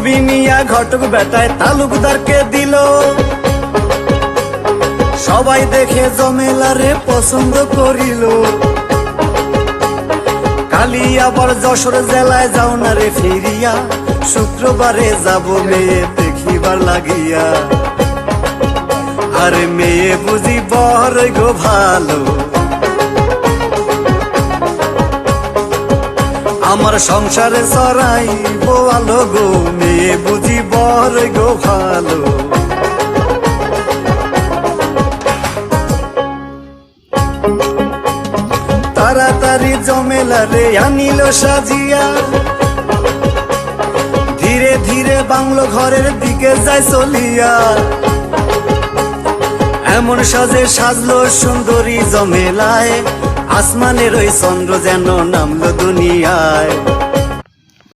ছবি নিয়া ঘটক বেটায় তালুকদারকে দিল। সবাই দেখে জমেলারে পছন্দ করিল। কালি আবার যশোর জেলায় যাও না রে ফিরিয়া, শুক্রবারে যাব মেয়ে দেখিবার লাগিয়া। আরে মেয়ে বুঝি বড় গো ভালো, আমার সংসারে সরাই বোয়ালো গো, মেয়ে বুঝি বড় গো ভালো। তাড়াতাড়ি জমেলারে আনিল সাজিয়া, ধীরে ধীরে বাংলো ঘরের দিকে যায় চলিয়া। এমন সাজে সাজলো সুন্দরী জমেলায়, আসমানের ওই চন্দ্র যেন নামলো দুনিয়ায়।